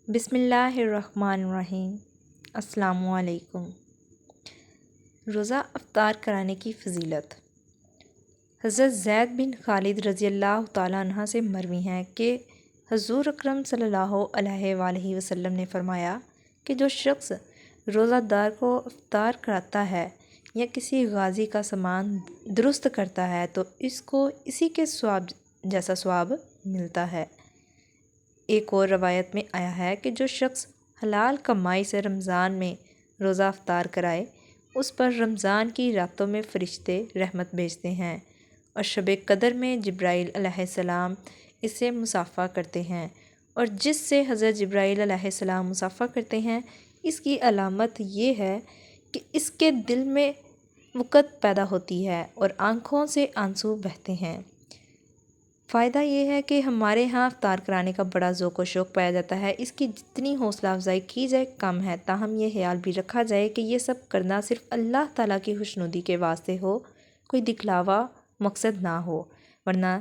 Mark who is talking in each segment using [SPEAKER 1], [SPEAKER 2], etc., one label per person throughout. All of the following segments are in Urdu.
[SPEAKER 1] بسم اللہ الرحمن الرحیم۔ السلام علیکم۔ روزہ افطار کرانے کی فضیلت۔ حضرت زید بن خالد رضی اللہ تعالیٰ عنہ سے مروی ہیں کہ حضور اکرم صلی اللہ علیہ وآلہ وسلم نے فرمایا کہ جو شخص روزہ دار کو افطار کراتا ہے یا کسی غازی کا سامان درست کرتا ہے تو اس کو اسی کے ثواب جیسا ثواب ملتا ہے۔ ایک اور روایت میں آیا ہے کہ جو شخص حلال کمائی سے رمضان میں روزہ افطار کرائے اس پر رمضان کی راتوں میں فرشتے رحمت بھیجتے ہیں اور شب قدر میں جبرائیل علیہ السلام اسے مصافحہ کرتے ہیں، اور جس سے حضرت جبرائیل علیہ السلام مصافحہ کرتے ہیں اس کی علامت یہ ہے کہ اس کے دل میں وقت پیدا ہوتی ہے اور آنکھوں سے آنسو بہتے ہیں۔ فائدہ یہ ہے کہ ہمارے ہاں افطار کرانے کا بڑا ذوق و شوق پایا جاتا ہے۔ اس کی جتنی حوصلہ افزائی کی جائے کم ہے، تاہم یہ خیال بھی رکھا جائے کہ یہ سب کرنا صرف اللہ تعالیٰ کی خوشنودی کے واسطے ہو، کوئی دکھلاوا مقصد نہ ہو، ورنہ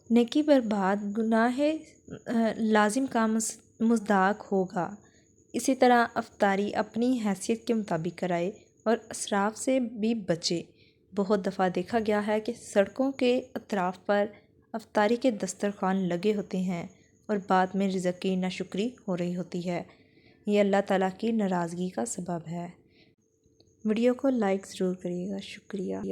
[SPEAKER 1] نیکی برباد، گناہ لازم کا مصداق ہوگا۔ اسی طرح افطاری اپنی حیثیت کے مطابق کرائے اور اسراف سے بھی بچے۔ بہت دفعہ دیکھا گیا ہے کہ سڑکوں کے اطراف پر افطاری کے دسترخوان لگے ہوتے ہیں اور بعد میں رزق کی ناشکری ہو رہی ہوتی ہے۔ یہ اللہ تعالیٰ کی ناراضگی کا سبب ہے۔ ویڈیو کو لائک ضرور کریے گا۔ شکریہ۔